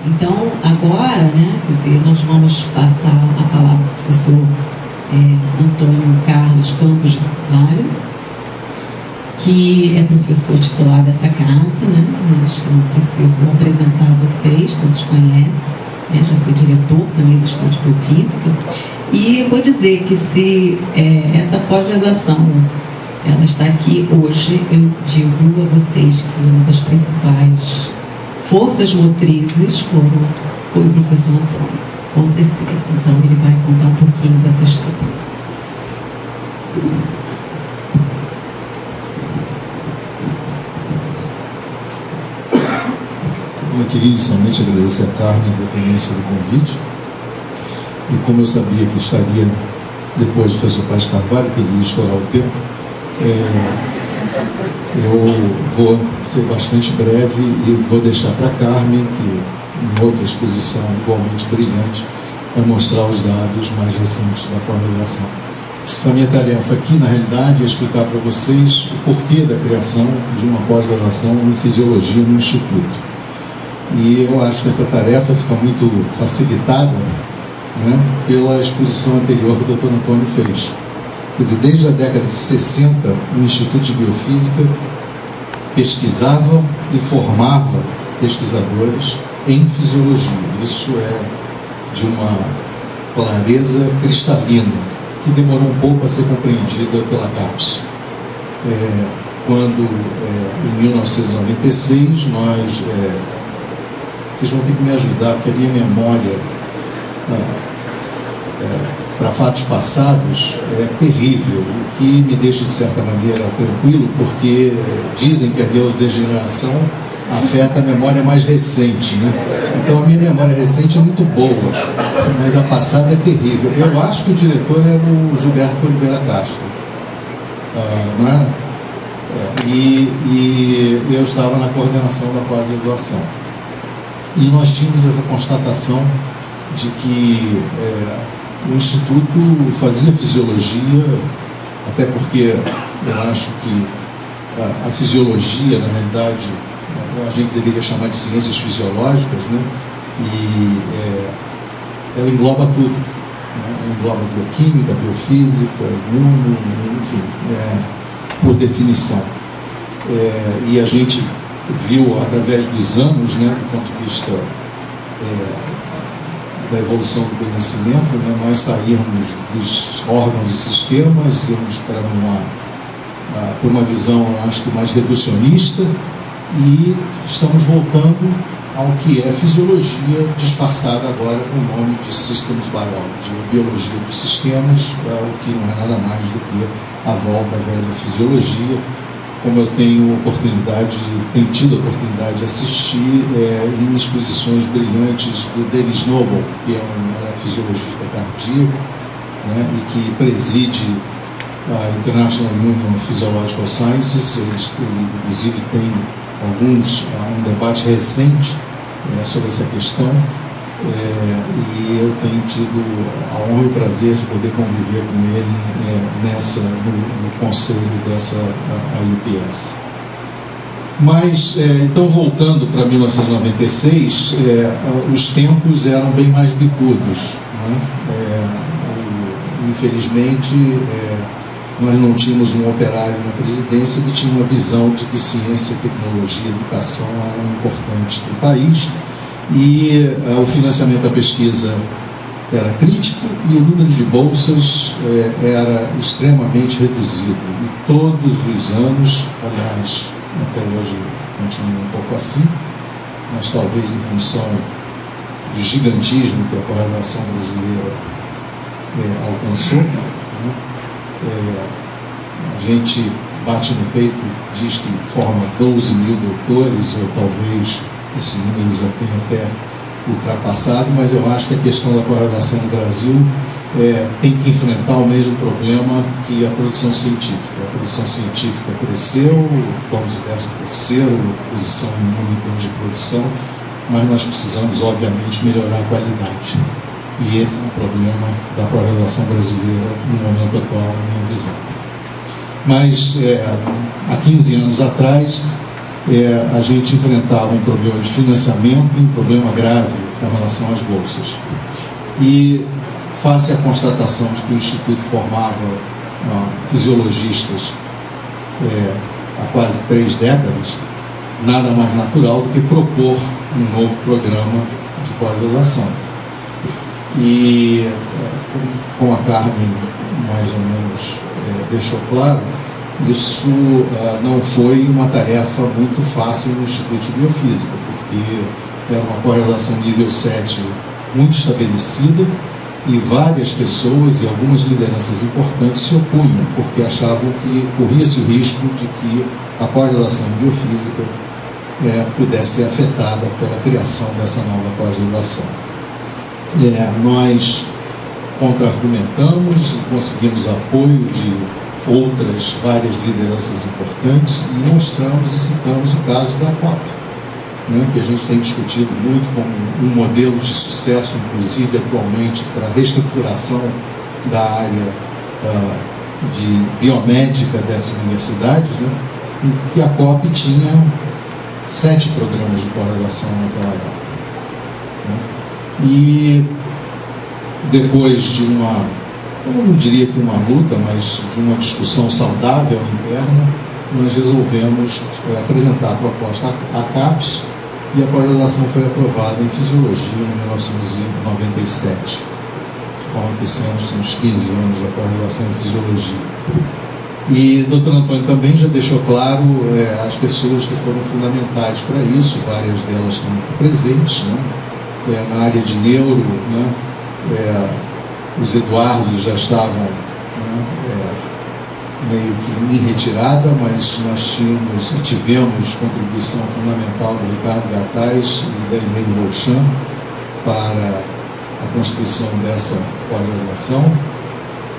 Então, agora, né, quer dizer, nós vamos passar a palavra ao professor Antônio Carlos Campos de Carvalho, que é professor titular dessa casa, né? Acho que não preciso apresentar a vocês, todos conhecem, né? Já foi diretor também do Estúdio Biofísica. E vou dizer que se essa pós-graduação ela está aqui hoje, eu digo a vocês que uma das principais forças motrizes foi o professor Antônio, com certeza. Então ele vai contar um pouquinho dessa história. Eu queria inicialmente agradecer a Carmen a deferência do convite, e como eu sabia que estaria depois do professor Paz Carvalho, que ele ia estourar o tempo, eu vou ser bastante breve e vou deixar para a Carmen, que em outra exposição igualmente brilhante, vai mostrar os dados mais recentes da pós-graduação. A minha tarefa aqui, na realidade, é explicar para vocês o porquê da criação de uma pós-graduação em Fisiologia no Instituto. E eu acho que essa tarefa fica muito facilitada, né, pela exposição anterior que o Dr. Antônio fez. Quer dizer, desde a década de 60, o Instituto de Biofísica pesquisava e formava pesquisadores em fisiologia. Isso é de uma clareza cristalina, que demorou um pouco a ser compreendida pela CAPES. Quando, em 1996, nós... vocês vão ter que me ajudar, porque a minha memória para fatos passados é terrível, o que me deixa, de certa maneira, tranquilo, porque dizem que a neurodegeneração afeta a memória mais recente, né? Então a minha memória recente é muito boa, mas a passada é terrível. Eu acho que o diretor era o Gilberto Oliveira Castro, não era? E eu estava na coordenação da pós-graduação. E nós tínhamos essa constatação de que o Instituto fazia fisiologia, até porque eu acho que a fisiologia, na realidade, a gente deveria chamar de ciências fisiológicas, né? E ela engloba tudo, né? Ela engloba bioquímica, biofísica, imuno, enfim, por definição. E a gente viu, através dos anos, né, do ponto de vista da evolução do conhecimento, né, nós saímos dos órgãos e sistemas, íamos para uma visão, acho que mais reducionista, e estamos voltando ao que é fisiologia, disfarçada agora com o nome de Systems Biology, biologia dos sistemas, o que não é nada mais do que a volta à velha fisiologia. Como eu tenho tido a oportunidade de assistir em exposições brilhantes do Dennis Noble, que é um fisiologista cardíaco, né, e que preside a International Union of Physiological Sciences. Ele, inclusive, tem um debate recente sobre essa questão, e eu tenho tido a honra e o prazer de poder conviver com ele no conselho dessa IUPS. Mas, então, voltando para 1996, os tempos eram bem mais bicudos, né? Infelizmente, nós não tínhamos um operário na presidência que tinha uma visão de que ciência, tecnologia e educação eram importantes para o país, e o financiamento da pesquisa era crítico e o número de bolsas era extremamente reduzido. E todos os anos, aliás, até hoje continua um pouco assim, mas talvez em função do gigantismo que a pós-graduação brasileira alcançou, né? A gente bate no peito, diz que forma 12 mil doutores, ou talvez esse número já tenha até ultrapassado, mas eu acho que a questão da pós-graduação no Brasil tem que enfrentar o mesmo problema que a produção científica. A produção científica cresceu, vamos em 13ª posição no mundo em termos de produção, mas nós precisamos, obviamente, melhorar a qualidade. E esse é um problema da pós-graduação brasileira no momento atual, na minha visão. Mas, há 15 anos atrás, a gente enfrentava um problema de financiamento e um problema grave com relação às bolsas. E, face à constatação de que o Instituto formava fisiologistas há quase 3 décadas, nada mais natural do que propor um novo programa de pós-graduação. E, como a Carmen mais ou menos deixou claro, isso não foi uma tarefa muito fácil no Instituto de Biofísica, porque era uma pós-graduação nível 7 muito estabelecida, e várias pessoas e algumas lideranças importantes se opunham, porque achavam que corria-se o risco de que a pós-graduação em biofísica pudesse ser afetada pela criação dessa nova pós-graduação. Nós contra-argumentamos, conseguimos apoio de outras várias lideranças importantes e mostramos e citamos o caso da COP, que a gente tem discutido muito como um modelo de sucesso, inclusive atualmente, para a reestruturação da área de biomédica dessa universidade, em que a COP tinha 7 programas de pós-graduação naquela época. E depois de eu não diria que uma luta, mas de uma discussão saudável interna, nós resolvemos apresentar a proposta à CAPES, e a pós-graduação foi aprovada em Fisiologia em 1997. De forma que esse ano são uns 15 anos de pós-graduação em Fisiologia. E o Dr. Antônio também já deixou claro as pessoas que foram fundamentais para isso, várias delas estão presentes, na área de neuro, os Eduardos já estavam meio que em retirada, mas nós tivemos contribuição fundamental do Ricardo Gattais e da Emílio Volchan para a constituição dessa pós-graduação.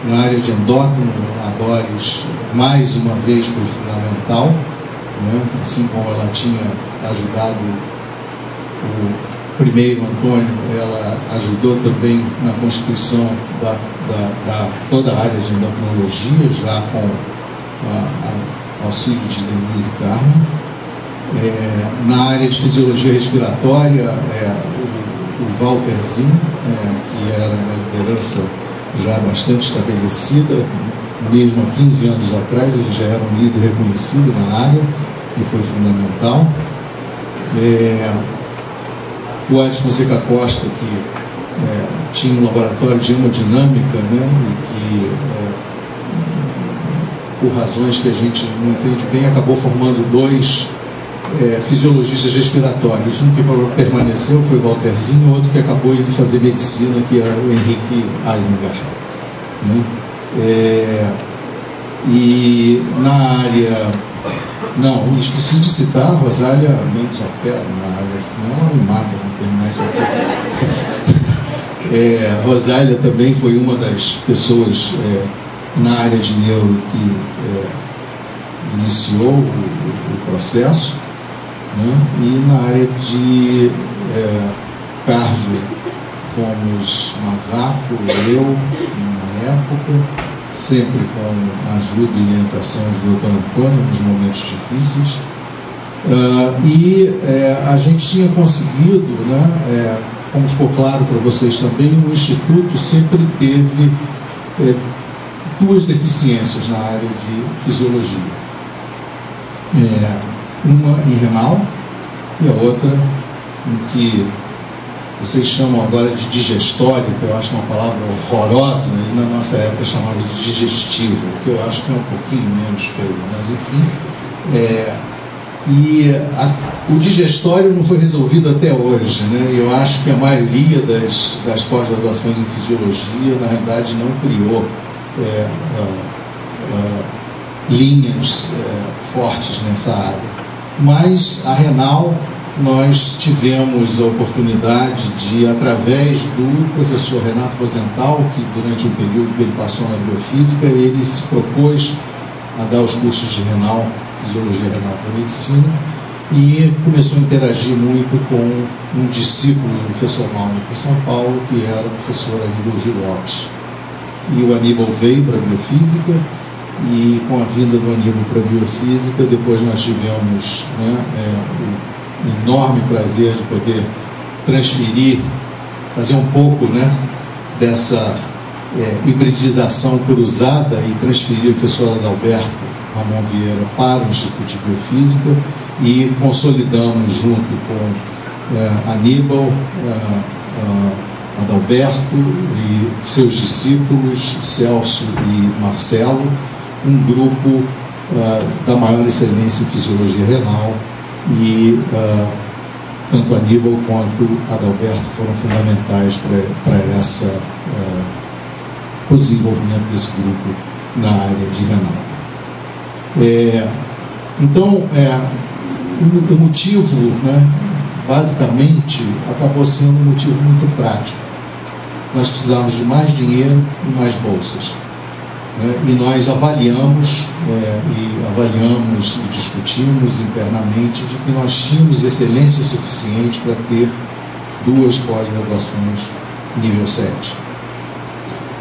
Na área de endócrino, a Doris, mais uma vez, foi fundamental, assim como ela tinha ajudado o primeiro Antônio, ela ajudou também na constituição da toda a área de endocrinologia, já com auxílio de Denise e Carmen. Na área de fisiologia respiratória, o Walterzinho, que era uma liderança já bastante estabelecida, mesmo há 15 anos atrás, ele já era um líder reconhecido na área e foi fundamental. O Edson Fonseca Costa, que tinha um laboratório de hemodinâmica, e que, por razões que a gente não entende bem, acabou formando 2 fisiologistas respiratórios. Um que permaneceu foi o Walterzinho, o outro que acabou indo fazer medicina, que é o Henrique Eisinger. E na área... Não, esqueci de citar a Rosália Mendes Opera, senão ela me mata não terminar isso aqui. Rosália também foi uma das pessoas na área de neuro que iniciou o processo, e na área de cardio fomos Masaco, eu, na época, sempre com a ajuda e orientação do Dr. Antônio nos momentos difíceis. A gente tinha conseguido, como ficou claro para vocês também, o Instituto sempre teve 2 deficiências na área de fisiologia. Uma em renal e a outra em que vocês chamam agora de digestório, que eu acho uma palavra horrorosa, e na nossa época chamava de digestivo, que eu acho que é um pouquinho menos feio, mas enfim. O digestório não foi resolvido até hoje, Eu acho que a maioria das pós-graduações em fisiologia, na realidade, não criou linhas fortes nessa área. Mas a renal, nós tivemos a oportunidade de, através do professor Renato Rosenthal, que durante um período que ele passou na biofísica, ele se propôs a dar os cursos de renal, fisiologia renal para medicina, e começou a interagir muito com um discípulo do professor Malmo em São Paulo, que era o professor Aníbal Gil Lopes. E o Aníbal veio para a biofísica, e com a vinda do Aníbal para a biofísica, depois nós tivemos, né, o enorme prazer de poder transferir, fazer um pouco, né, dessa hibridização cruzada e transferir o professor Adalberto Ramon Vieira para o Instituto de Biofísica, e consolidamos junto com Aníbal, Adalberto e seus discípulos, Celso e Marcelo, um grupo da maior excelência em fisiologia renal, e tanto Aníbal quanto Adalberto foram fundamentais para o desenvolvimento desse grupo na área de renal. Então, o motivo, né, basicamente, acabou sendo um motivo muito prático. Nós precisávamos de mais dinheiro e mais bolsas. E nós avaliamos e discutimos internamente de que nós tínhamos excelência suficiente para ter 2 pós-graduações nível 7.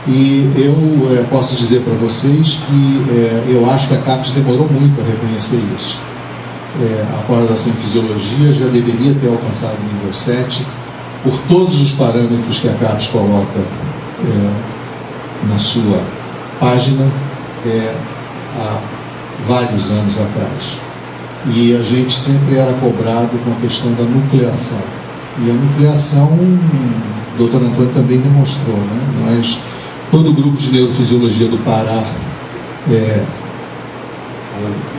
E eu posso dizer para vocês que eu acho que a CAPES demorou muito a reconhecer isso. A pós-graduação em fisiologia já deveria ter alcançado o nível 7 por todos os parâmetros que a CAPES coloca na sua página há vários anos atrás. E a gente sempre era cobrado com a questão da nucleação. E a nucleação, o doutor Antônio também demonstrou, né? Todo o grupo de neurofisiologia do Pará,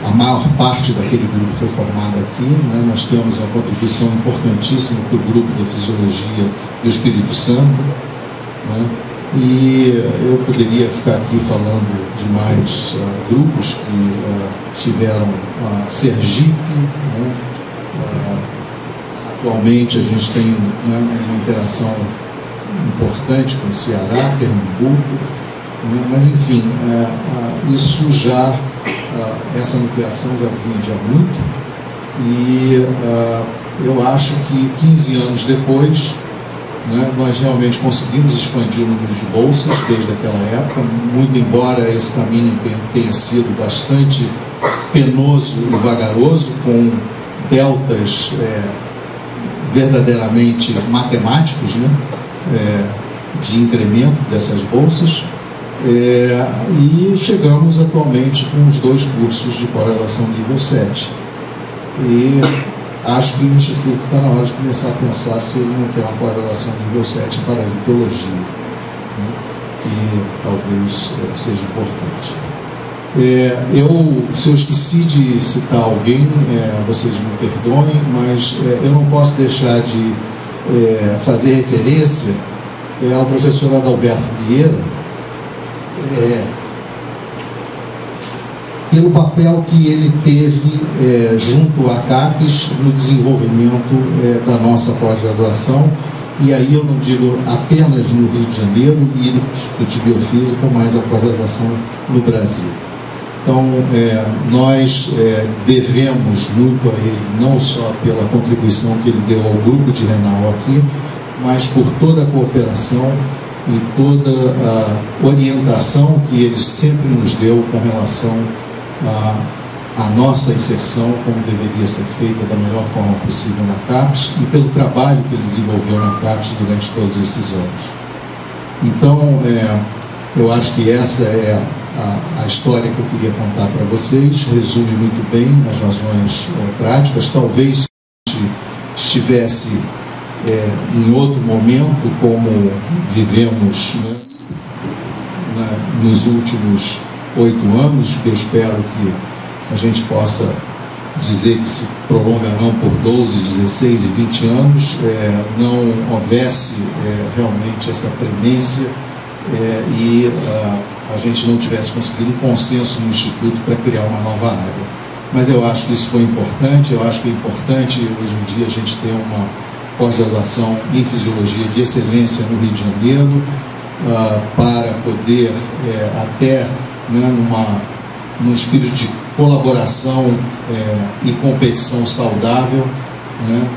a maior parte daquele grupo foi formada aqui, né? Nós temos uma contribuição importantíssima para o grupo da fisiologia do Espírito Santo, né? E eu poderia ficar aqui falando de mais grupos que tiveram a Sergipe, né? Atualmente a gente tem, né, uma interação importante com o Ceará, Pernambuco, né? Mas enfim, isso já, essa nucleação já vinha de há muito, e eu acho que 15 anos depois, né, nós realmente conseguimos expandir o número de bolsas desde aquela época, muito embora esse caminho tenha sido bastante penoso e vagaroso, com deltas verdadeiramente matemáticos, né, de incremento dessas bolsas, e chegamos atualmente com os 2 cursos de pós-graduação nível 7. E acho que o Instituto está na hora de começar a pensar se ele não quer uma pós-graduação nível 7 em parasitologia, né, que talvez seja importante. Se eu esqueci de citar alguém, vocês me perdoem, mas eu não posso deixar de fazer referência ao professor Adalberto Vieira, pelo papel que ele teve junto à CAPES no desenvolvimento da nossa pós-graduação, e aí eu não digo apenas no Rio de Janeiro e no Instituto de Biofísica, mas a pós-graduação no Brasil. Então, nós devemos muito a ele, não só pela contribuição que ele deu ao grupo de renal aqui, mas por toda a cooperação e toda a orientação que ele sempre nos deu com relação à nossa inserção, como deveria ser feita da melhor forma possível na CAPES, e pelo trabalho que ele desenvolveu na CAPES durante todos esses anos. Então, eu acho que essa é a história que eu queria contar para vocês. Resume muito bem as razões práticas. Talvez se a gente estivesse em outro momento, como vivemos, né, nos últimos 8 anos, que eu espero que a gente possa dizer que se prolonga não por 12, 16 e 20 anos, não houvesse realmente essa premência e a gente não tivesse conseguido um consenso no Instituto para criar uma nova área. Mas eu acho que isso foi importante. Eu acho que é importante hoje em dia a gente ter uma pós-graduação em fisiologia de excelência no Rio de Janeiro, para poder até, né, num espírito de colaboração e competição saudável, né,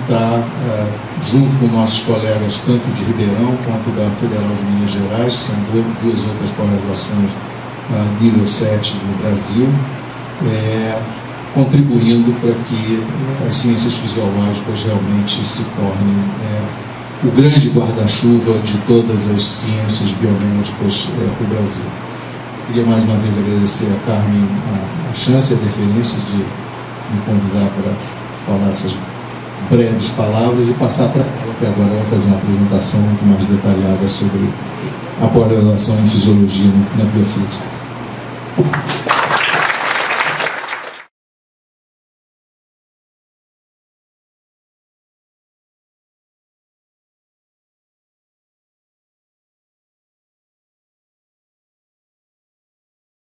junto com nossos colegas tanto de Ribeirão quanto da Federal de Minas Gerais, que são 2 outras pós-graduações nível 7 no Brasil, contribuindo para que as ciências fisiológicas realmente se tornem o grande guarda-chuva de todas as ciências biomédicas do Brasil. Queria mais uma vez agradecer a Carmen a chance e a deferência de me convidar para falar essas breves palavras e passar para ela, que agora vai fazer uma apresentação muito mais detalhada sobre a pós-graduação em fisiologia na biofísica.